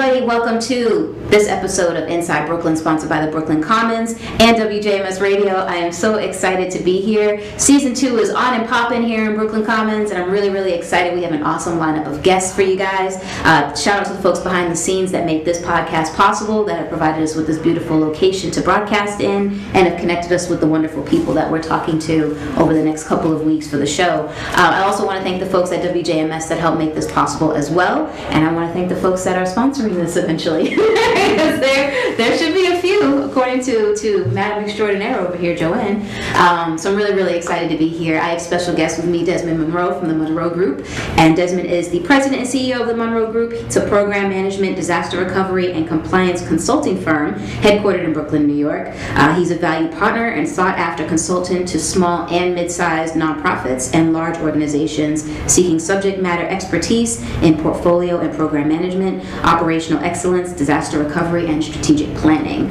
everybody. Welcome to this episode of Inside Brooklyn, sponsored by the Brooklyn Commons and WJMS Radio. I am so excited to be here. Season 2 is on and popping here in Brooklyn Commons, and I'm really, really excited. We have an awesome lineup of guests for you guys. Shout out to the folks behind the scenes that make this podcast possible, that have provided us with this beautiful location to broadcast in, and have connected us with the wonderful people that we're talking to over the next couple of weeks for the show. I also want to thank the folks at WJMS that help make this possible as well, and I want to thank the folks that are sponsoring this eventually. Because there should be a few, according to Madam Extraordinaire over here, Joanne. So I'm really, really excited to be here. I have special guests with me, Desmond Monroe from the Monroe Group. And Desmond is the president and CEO of the Monroe Group. It's a program management, disaster recovery, and compliance consulting firm headquartered in Brooklyn, New York. He's a valued partner and sought-after consultant to small and mid-sized nonprofits and large organizations seeking subject matter expertise in portfolio and program management, operational excellence, disaster recovery, and strategic planning.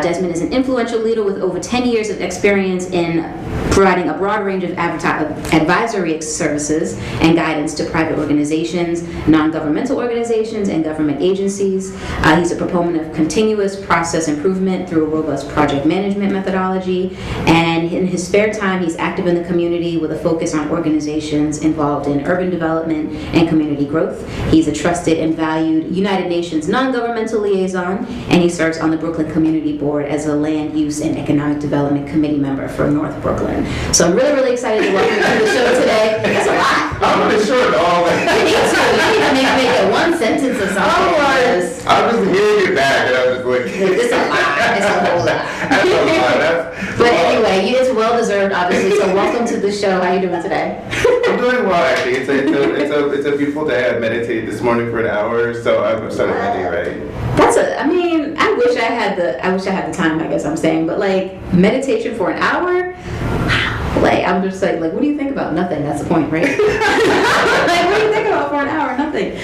Desmond is an influential leader with over 10 years of experience in providing a broad range of advisory services and guidance to private organizations, non-governmental organizations, and government agencies. He's a proponent of continuous process improvement through a robust project management methodology, and in his spare time, he's active in the community with a focus on organizations involved in urban development and community growth. He's a trusted and valued United Nations non-governmental liaison, and he serves on the Brooklyn Community Board as a Land Use and Economic Development Committee member for North Brooklyn. So I'm really, really excited to welcome you to the show today. That's a lot. I'm not sure at all. You need to make it one sentence or something. I'm just hearing it back, and I'm just like, it's a lot. It's a whole lot. That's a lot. But anyway, it's well deserved, obviously. So welcome to the show. How are you doing today? I'm doing well, actually. It's a beautiful day. I meditated this morning for an hour, so I'm starting my day right. I wish I had the time, I guess I'm saying, but like meditation for an hour, like I'm just like what do you think about? Nothing. That's the point, right? Like what do you think about for an hour? Nothing.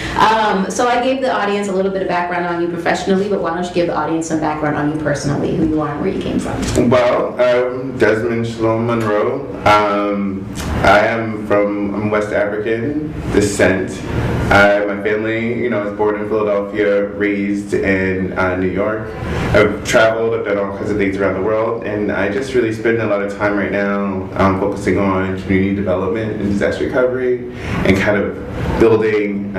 So I gave the audience a little bit of background on you professionally, but why don't you give the audience some background on you personally, who you are and where you came from? Well, I'm Desmond Shalom Monroe. I'm West African descent. My family, is born in Philadelphia, raised in New York. I've traveled, I've done all kinds of things around the world, and I just really spend a lot of time right now focusing on community development and disaster recovery and kind of building,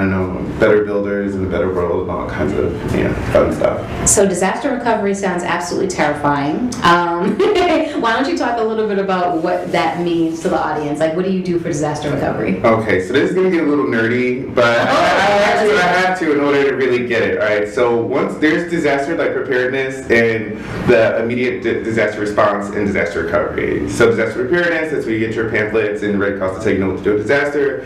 better builders in a better world and all kinds of fun stuff. So disaster recovery sounds absolutely terrifying. Why don't you talk a little bit about what that means to the audience? Like, what do you do for disaster recovery? Okay, so this is going to get a little nerdy, but I have to in order to really get it, all right? So once there's disaster like preparedness and the immediate disaster response and disaster recovery. So disaster preparedness, that's where you get your pamphlets and Red Cross to tell you what to do with disaster.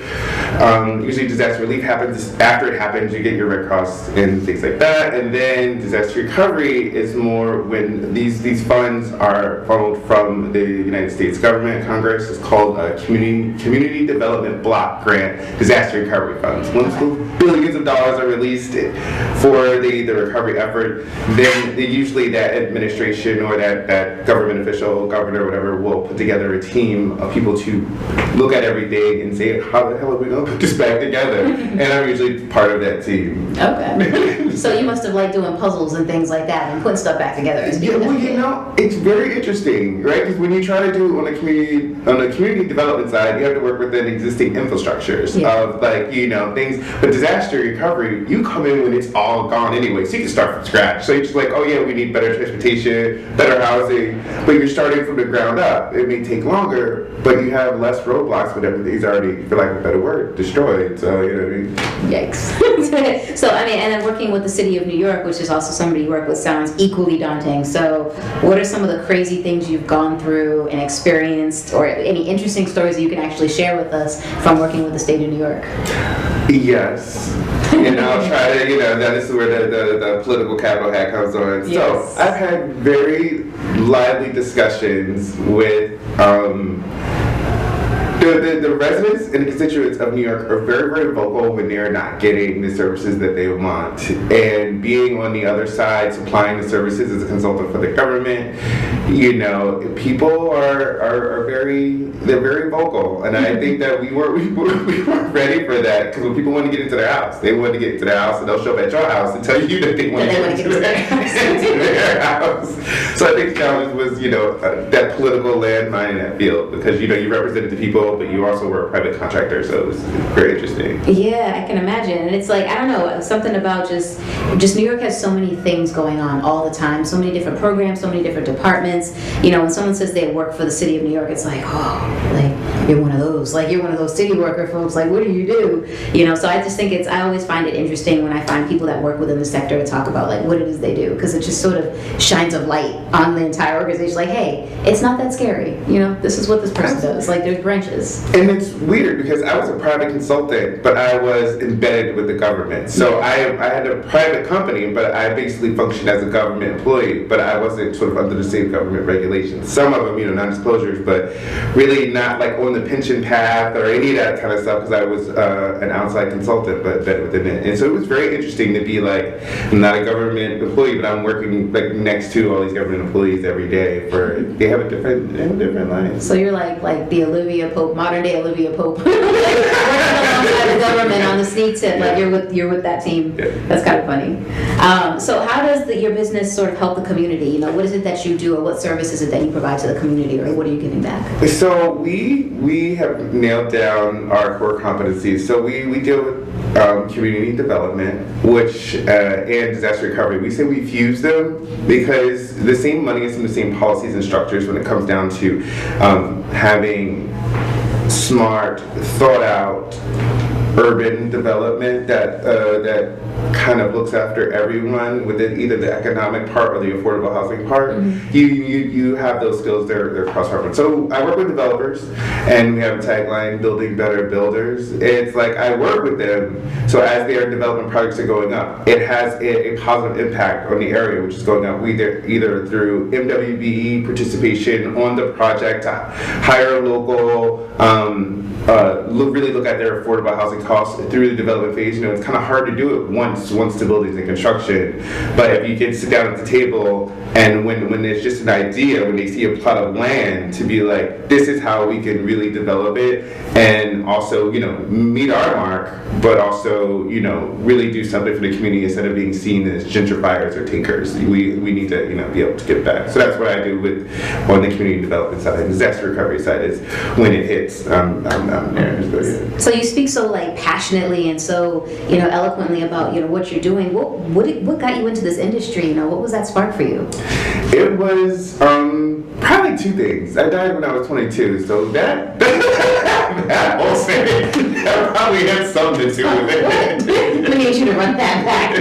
Usually disaster relief happens after it happens, you get your Red Cross and things like that. And then disaster recovery is more when these funds are funneled from the United States government, Congress. It's called Community Development Block Grant Disaster Recovery Funds. Once those billions of dollars are released for the recovery effort, then usually that administration or that government official, governor, whatever, will put together a team of people to look at everything and say, how the hell are we going to put this back together? And I'm usually part of that team. Okay. So you must have liked doing puzzles and things like that and putting stuff back together. It's very interesting, right? Because when you try to do on the community development side, you have to work within existing infrastructures of things. But disaster recovery, you come in when it's all gone anyway, so you can start from scratch. So you're just like, we need better transportation, better housing, but you're starting from the ground up. It may take longer, but you have less roadblocks when everything's already, for lack of a better word, destroyed. So you know what I mean? Yikes. So and then working with the city of New York, which is also somebody you work with, sounds equally daunting. So what are some of the crazy things you've gone through and experienced, or any interesting stories that you can actually share with us from working with the state of New York? Yes. And I'll try to, now this is where the political capital hat comes on. Yes. So I've had very lively discussions with the the residents and the constituents of New York are very, very vocal when they're not getting the services that they want. And being on the other side, supplying the services as a consultant for the government, people are very vocal. And I think that we weren't ready for that, because when people want to get into their house, they want to get into their house, and they'll show up at your house and tell you that they want to get into their house. So I think the challenge was, that political landmine in that field, because, you represented the people, but you also were a private contractor, so it was very interesting. Yeah, I can imagine. And it's like, I don't know, something about just New York has so many things going on all the time, so many different programs, so many different departments. When someone says they work for the city of New York, it's like, oh, like, you're one of those city worker folks, like, what do you do? So I just think I always find it interesting when I find people that work within the sector to talk about, like, what it is they do, because it just sort of shines a light on the entire organization, like, hey, it's not that scary, this is what this person does, like, there's branches. And it's weird, because I was a private consultant, but I was embedded with the government. So I had a private company, but I basically functioned as a government employee, but I wasn't sort of under the same government regulations. Some of them, non-disclosures, but really not like on the pension path or any of that kind of stuff, because I was an outside consultant, but within it. And so it was very interesting to be like, I'm not a government employee, but I'm working like next to all these government employees every day. They have a different life. So you're like the Olivia Pope, modern day Olivia Pope, working alongside the government on the sneak tip, like you're with that team. Yeah. That's kind of funny. So how does your business sort of help the community? What is it that you do, or what service is it that you provide to the community, or what are you giving back? So we have nailed down our core competencies. So we deal with community development, and disaster recovery. We say we fuse them because the same money is in the same policies and structures when it comes down to having smart, thought out urban development that kind of looks after everyone within either the economic part or the affordable housing part. Mm-hmm. You have those skills, they're cross-referenced. So I work with developers, and we have a tagline, building better builders. It's like I work with them, so as their development projects are going up, it has a positive impact on the area which is going up, either through MWBE participation on the project, to hire local, really look at their affordable housing costs through the development phase. It's kind of hard to do it once the building's in construction, but if you can sit down at the table, and when there's just an idea, when they see a plot of land, to be like, this is how we can really develop it, and also meet our mark, but also really do something for the community instead of being seen as gentrifiers or takers. We need to be able to give back. So that's what I do on the community development side. And disaster recovery side is when it hits, I'm there. So you speak so passionately and so eloquently about what you're doing. What got you into this industry? What was that spark for you? It was probably two things. I died when I was 22, so that whole thing that probably had something to do with it. We need you to run that back.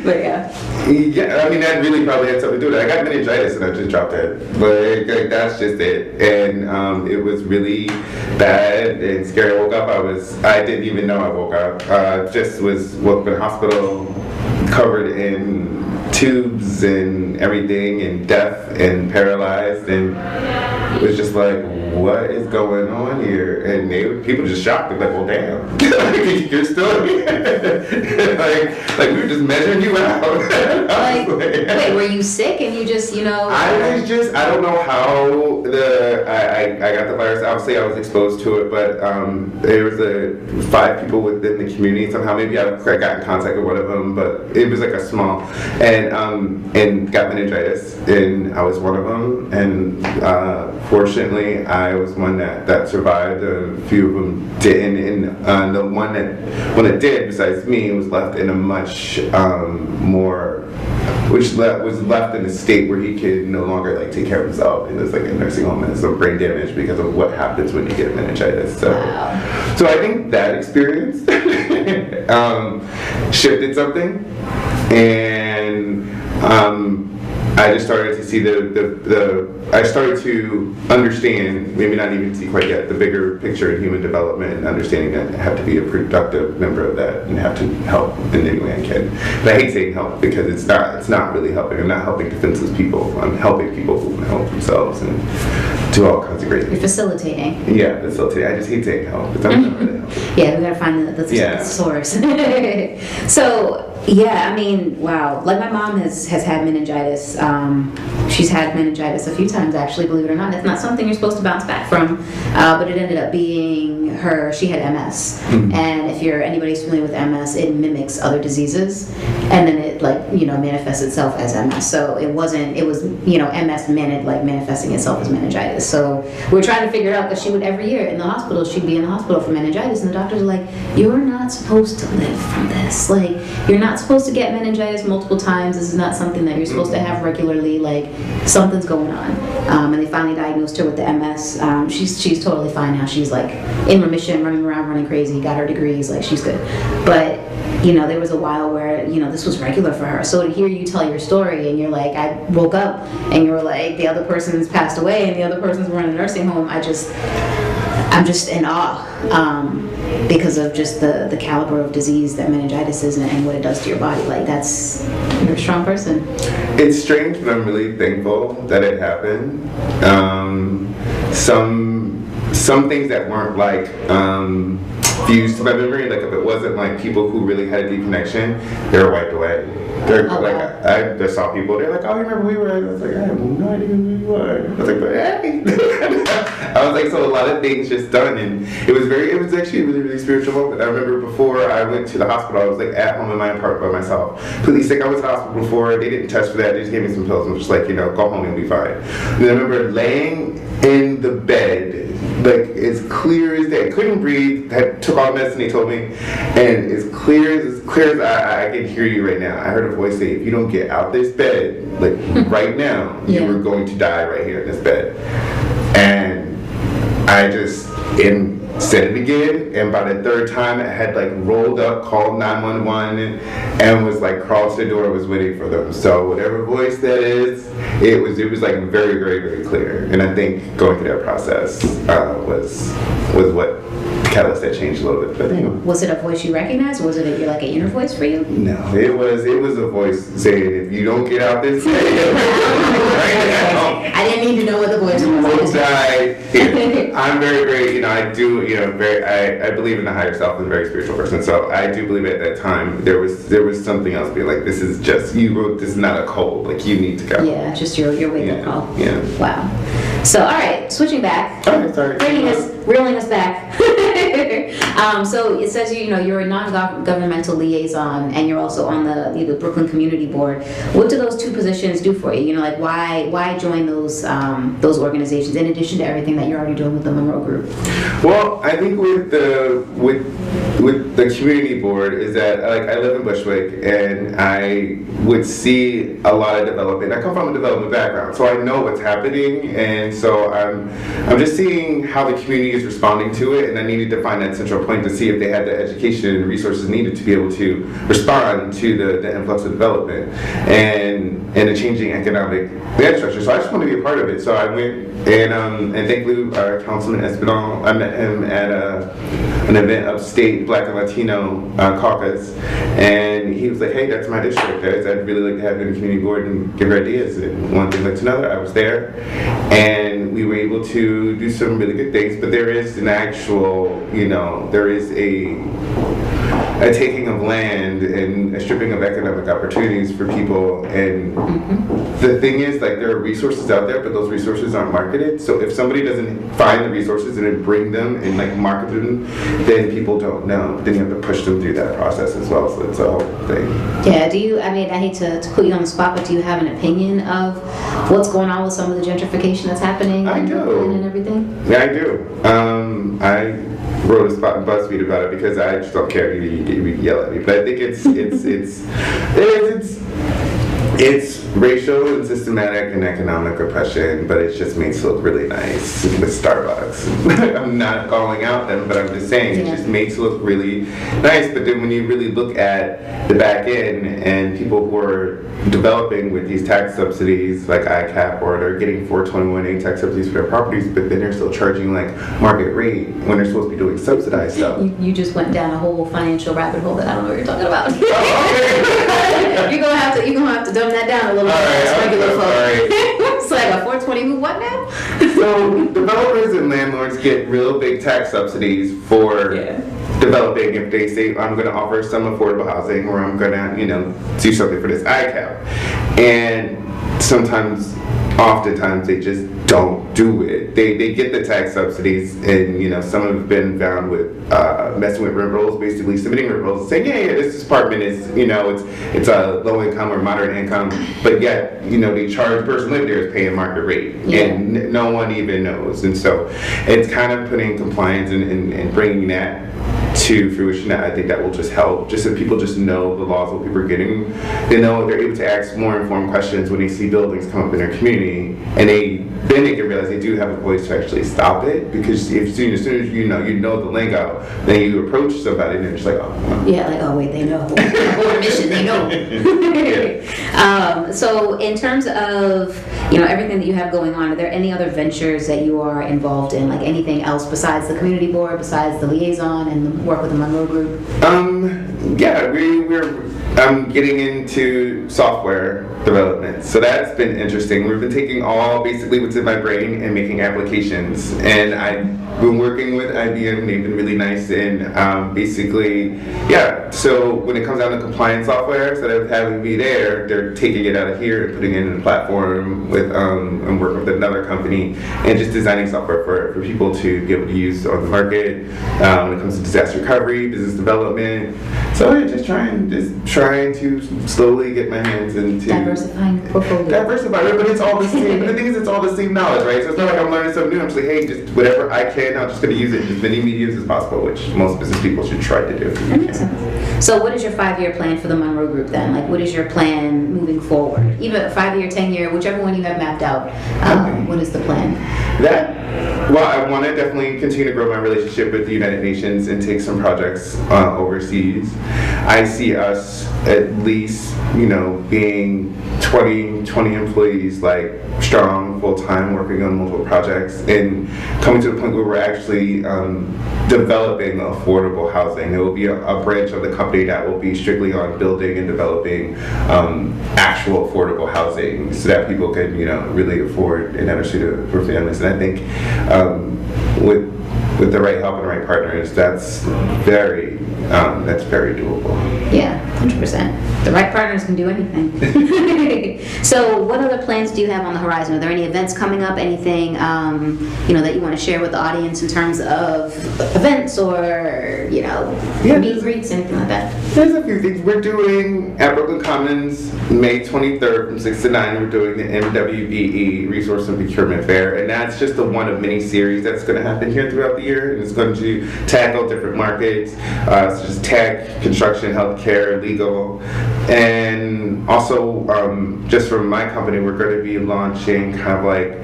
But yeah. Yeah, that really probably had something to do with it. I got meningitis and I just dropped it. But that's just it. And it was really bad and scary. I woke up, I didn't even know I woke up. Just woke up in the hospital, covered in tubes and everything, and deaf and paralyzed, and it was just like, what is going on here? And people just shocked. They're like, well, damn, you're still here. like we were just measuring you out. Wait, were you sick and you just, I don't know how I got the virus. Obviously, I was exposed to it, but there was 5 people within the community. Somehow, maybe I got in contact with one of them, but it was like a small, and got meningitis, and I was one of them, and fortunately, I was one that survived. A few of them didn't, and the one that did, besides me, was left in a much more, was left in a state where he could no longer take care of himself. It was like a nursing home and some brain damage because of what happens when you get meningitis. So, wow. So I think that experience shifted something, and I just started to see I started to understand, maybe not even see quite yet, the bigger picture in human development and understanding that I have to be a productive member of that and have to help in any way I can. But I hate saying help because it's not really helping. I'm not helping defenseless people. I'm helping people who can help themselves and do all kinds of great things. You're facilitating. Yeah, facilitating. I just hate saying help. It's not really help. Yeah, we gotta find the source. So, yeah, I mean, wow. Like, my mom has had meningitis. She's had meningitis a few times, actually, believe it or not. It's not something you're supposed to bounce back from, but it ended up being she had MS. Mm-hmm. And if anybody's familiar with MS, it mimics other diseases, and then it, manifests itself as MS. So it was, MS manifesting itself as meningitis. So we're trying to figure out, because she would, every year in the hospital, she'd be in the hospital for meningitis, and the doctors are like, you're not supposed to live from this. Like, you're not supposed to get meningitis multiple times. This is not something that you're supposed to have regularly. Like, something's going on. And they finally diagnosed her with the MS. She's totally fine now. She's like in remission, running around, running crazy, got her degrees, like she's good. But there was a while where this was regular for her. So to hear you tell your story, and you're like, I woke up and you were like, the other person's passed away and the other person's in a nursing home, I'm just in awe, because of just the caliber of disease that meningitis is and what it does to your body. Like, you're a strong person. It's strange, but I'm really thankful that it happened. Some things that weren't fused to my memory, like if it wasn't like people who really had a deep connection, they were wiped away. I just saw people, they're like, oh, you remember we were, I was like, I have no idea who you are. I was like, but hey. I was like, so a lot of things just done, and it was actually a really, really spiritual moment. I remember before I went to the hospital, I was like at home in my apartment by myself. Completely sick. I was in the hospital before, they didn't touch for that, they just gave me some pills and was just like, go home and be fine. And I remember laying in the bed, like as clear as day. Couldn't breathe, took all the medicine they told me, and as clear as I can hear you right now. I heard a voice say, if you don't get out this bed, like right now, you were going to die right here in this bed. And I just said it again, and by the third time I had rolled up, called 911, and was crawled to the door, was waiting for them. So whatever voice that is, it was very, very, very clear. And I think going through that process was what catalyst that changed a little bit. But was it a voice you recognized, or was it a inner voice for you? No, it was a voice saying, if you don't get out this bed right now, I didn't need to know what the voice was. You will die here. I'm very, very, I do, I believe in the higher self and a very spiritual person. So I do believe at that time there was something else being like, this is just this is not a cold. Like, you need to go. Yeah, just your wake up call. Yeah. Wow. So, all right, switching back. All right, sorry. Reeling us back. So it says you're a non-governmental liaison, and you're also on the Brooklyn Community Board. What do those two positions do for you? Why join those organizations in addition to everything that you're already doing with the Monroe Group? Well, I think with the community board is that I live in Bushwick, and I would see a lot of development. I come from a development background, so I know what's happening, and so I'm just seeing how the community is responding to it, and I needed to find that central point to see if they had the education and resources needed to be able to respond to the influx of development and the changing economic land structure. So I just want to be a part of it. So I went and thankfully Councilman Espinal, I met him at an event upstate, Black and Latino caucus, and he was like, hey, that's my district, guys. I'd really like to have you in the community board and give her ideas. And one thing led to another. I was there, and we were able to do some really good things, but there is an actual, there is a taking of land and a stripping of economic opportunities for people. And the thing is, there are resources out there, but those resources aren't marketed. So if somebody doesn't find the resources and then bring them and market them, then people don't know. Then you have to push them through that process as well. So it's a whole thing. Yeah, I hate to put you on the spot, but do you have an opinion of what's going on with some of the gentrification that's happening in Brooklyn and everything? Yeah, I do. I wrote a spot in BuzzFeed about it because I just don't care if you yell at me. But I think it's racial and systematic and economic oppression, but it just makes it look really nice with Starbucks. I'm not calling out them, but I'm just saying it just makes it look really nice. But then when you really look at the back end and people who are developing with these tax subsidies like ICAP, or they're getting 421A tax subsidies for their properties, but then they're still charging like market rate when they're supposed to be doing subsidized stuff. You just went down a whole financial rabbit hole that I don't know what you're talking about. Oh, okay. you're gonna have to dumb that down a little bit. All Regular folk. right. It's like a 420 what now? So developers and landlords get real big tax subsidies for developing if they say, I'm going to offer some affordable housing, or I'm going to, do something for this ICAP. And oftentimes they just don't do it. They get the tax subsidies, and some have been found with messing with rent rolls, basically submitting rent rolls, saying, yeah, this apartment is, it's a low income or moderate income, but yet, they charge the person living there is paying market rate, and no one even knows. And so it's kind of putting compliance and bringing that to fruition. I think that will just help, just so people just know the laws, what people are getting. They know they're able to ask more informed questions when they see buildings come up in their community, and then they can realize they do have a voice to actually stop it, because as soon as you know the lingo, then you approach somebody and they're just like, wait, they know. Or mission, they know. So in terms of everything that you have going on, are there any other ventures that you are involved in, like anything else besides the community board, besides the liaison and the work with the Monroe Group? We're getting into software development, so that's been interesting. We've been taking basically what's in my brain and making applications, and I've been working with IBM. They've been really nice, and so when it comes down to compliance software, instead of having me there, they're taking it out of here and putting it in a platform with and working with another company, and just designing software for people to be able to use on the market when it comes to disaster recovery, business development. So we're just trying to slowly get my hands into diversifying the portfolio. But it's all the same. The thing is, it's all the same knowledge, right? So it's not like I'm learning something new. I'm just like, hey, just whatever I can, I'm just going to use it in as many mediums as possible, which most business people should try to do. That makes sense. So what is your 5-year plan for the Monroe Group then? Like, what is your plan moving forward? Even a 5-year, 10-year, whichever one you have mapped out. What is the plan? I want to definitely continue to grow my relationship with the United Nations and take some projects overseas. I see us at least, being 20 employees, like strong, full-time, working on multiple projects, and coming to the point where we're actually developing affordable housing. There will be a branch of the company that will be strictly on building and developing actual affordable housing, so that people can, really afford and have a street for families. And I think with the right help and the right partners, that's very doable. Yeah, 100%. The right partners can do anything. So what other plans do you have on the horizon? Are there any events coming up? Anything that you want to share with the audience in terms of events or meet and greets, anything like that? There's a few things we're doing at Brooklyn Commons. May 23rd from 6 to 9, we're doing the MWBE Resource and Procurement Fair, and that's just the one of many series that's going to happen here throughout the year, and it's going to tackle different markets, such as tech, construction, healthcare, legal, and also just from my company, we're going to be launching kind of like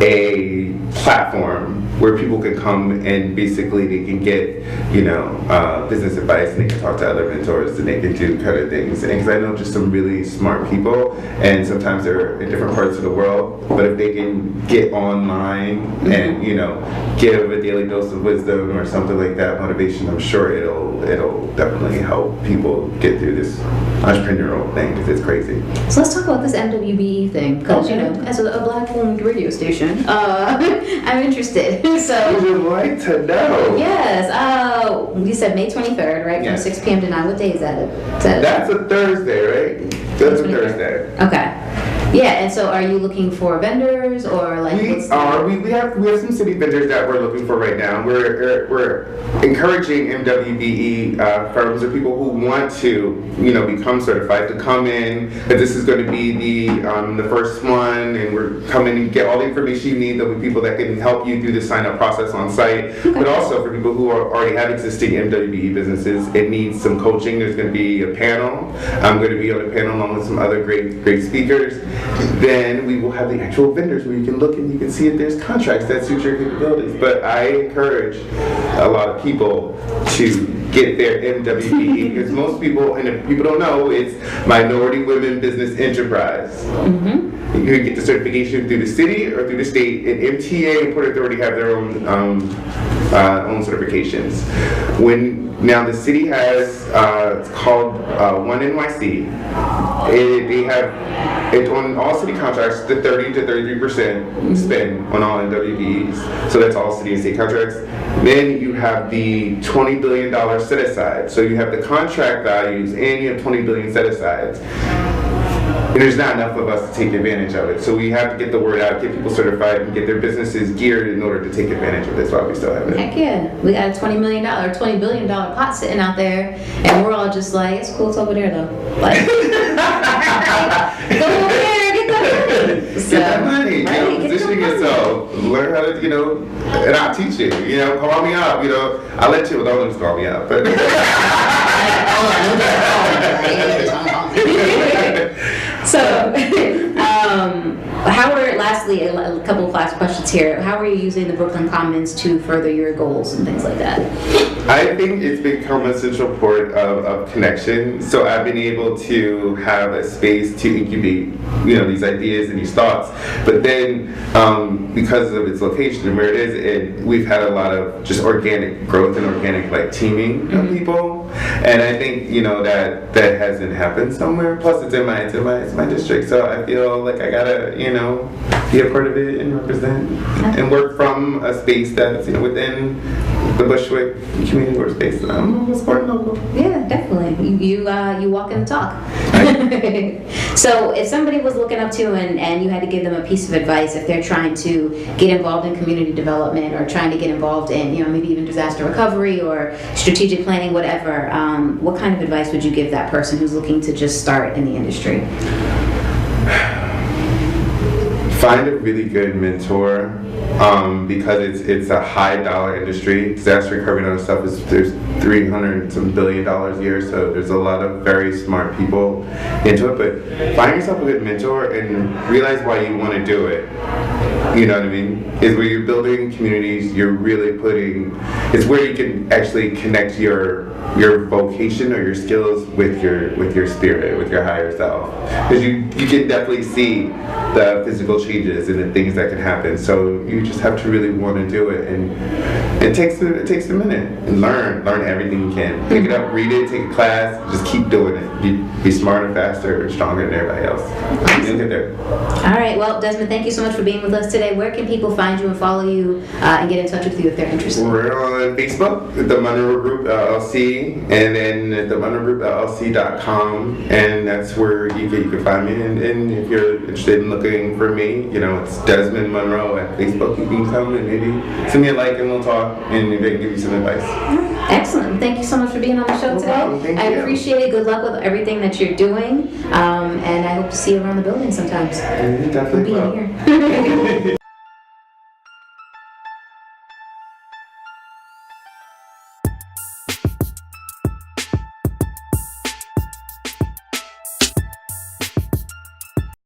a platform where people can come and basically they can get business advice, and they can talk to other mentors, and they can do kind of things. And because I know just some really smart people, and sometimes they're in different parts of the world, but if they can get online and give a daily dose of wisdom or something like that, motivation, I'm sure it'll definitely help people get through this entrepreneurial thing, because it's crazy. So let's talk about this MWBE thing, because as a black-owned radio station, I'm interested. So would you like to know? Yes. You said May 23rd, right? From 6 p.m. to 9. What day is that? That's a Thursday, right? That's a Thursday. Okay. Yeah, and so are you looking for vendors or like? We have some city vendors that we're looking for right now. We're encouraging MWBE firms or people who want to become certified to come in. But this is going to be the first one, and we're coming and get all the information you need. There'll be people that can help you through the sign up process on site. Okay. But also for people who already have existing MWBE businesses, it needs some coaching. There's going to be a panel. I'm going to be on a panel along with some other great speakers. Then we will have the actual vendors where you can look and you can see if there's contracts that suit your capabilities. But I encourage a lot of people to get their MWBE, because most people, and if people don't know, it's Minority Women Business Enterprise. You can get the certification through the city or through the state, and MTA and Port Authority have their own certifications. Now the city has, it's called One NYC. They have it on all city contracts, the 30 to 33% spend on all NWBEs. So that's all city and state contracts. Then you have the $20 billion set aside. So you have the contract values and you have $20 billion set asides. And there's not enough of us to take advantage of it. So we have to get the word out, get people certified, and get their businesses geared in order to take advantage of this while we still have it. Heck yeah. We got a $20 billion pot sitting out there, and we're all just like, it's cool, it's over there though. Like, go over there, get that money. Get that money. Right, positioning yourself. Learn how to, and I'll teach you. Call me up. I'll let you, don't just call me up. But So, lastly, a couple of last questions here. How are you using the Brooklyn Commons to further your goals and things like that? I think it's become a central port of connection. So I've been able to have a space to incubate, these ideas and these thoughts. But then, because of its location and where it is, we've had a lot of just organic growth and organic teaming of people. And I think that hasn't happened somewhere. Plus, it's my district, so I feel like I gotta be a part of it and represent and work from a space that's within the Bushwick community workspace. I'm supporting local. Yeah, definitely. You walk and talk. So if somebody was looking up to and you had to give them a piece of advice if they're trying to get involved in community development or trying to get involved in maybe even disaster recovery or strategic planning, whatever, what kind of advice would you give that person who's looking to just start in the industry? Find a really good mentor, because it's a high dollar industry. Disaster recovery and other stuff there's $300 some billion a year, so there's a lot of very smart people into it. But find yourself a good mentor and realize why you want to do it. You know what I mean? Is where you're building communities, you're really it's where you can actually connect your vocation or your skills with your spirit, with your higher self. Because you can definitely see the physical changes and the things that can happen. So you just have to really want to do it, and it takes a minute. And learn everything you can. Pick it up, read it, take a class, just keep doing it. Be smarter, faster, and stronger than everybody else. You'll get there. All right. Well, Desmond, thank you so much for being with us today. Where can people find you and follow you and get in touch with you if they're interested? We're on Facebook, the Monroe Group LLC, and then at the MonroeGroupLLC.com, and that's where you can find me. And if you're interested in looking for me, it's Desmond Monroe at Facebook. You can come and maybe send me a like and we'll talk and maybe I can give you some advice. Excellent. Thank you so much for being on the show today. I appreciate it. Good luck with everything that you're doing, and I hope to see you around the building sometimes. Definitely. We'll be here.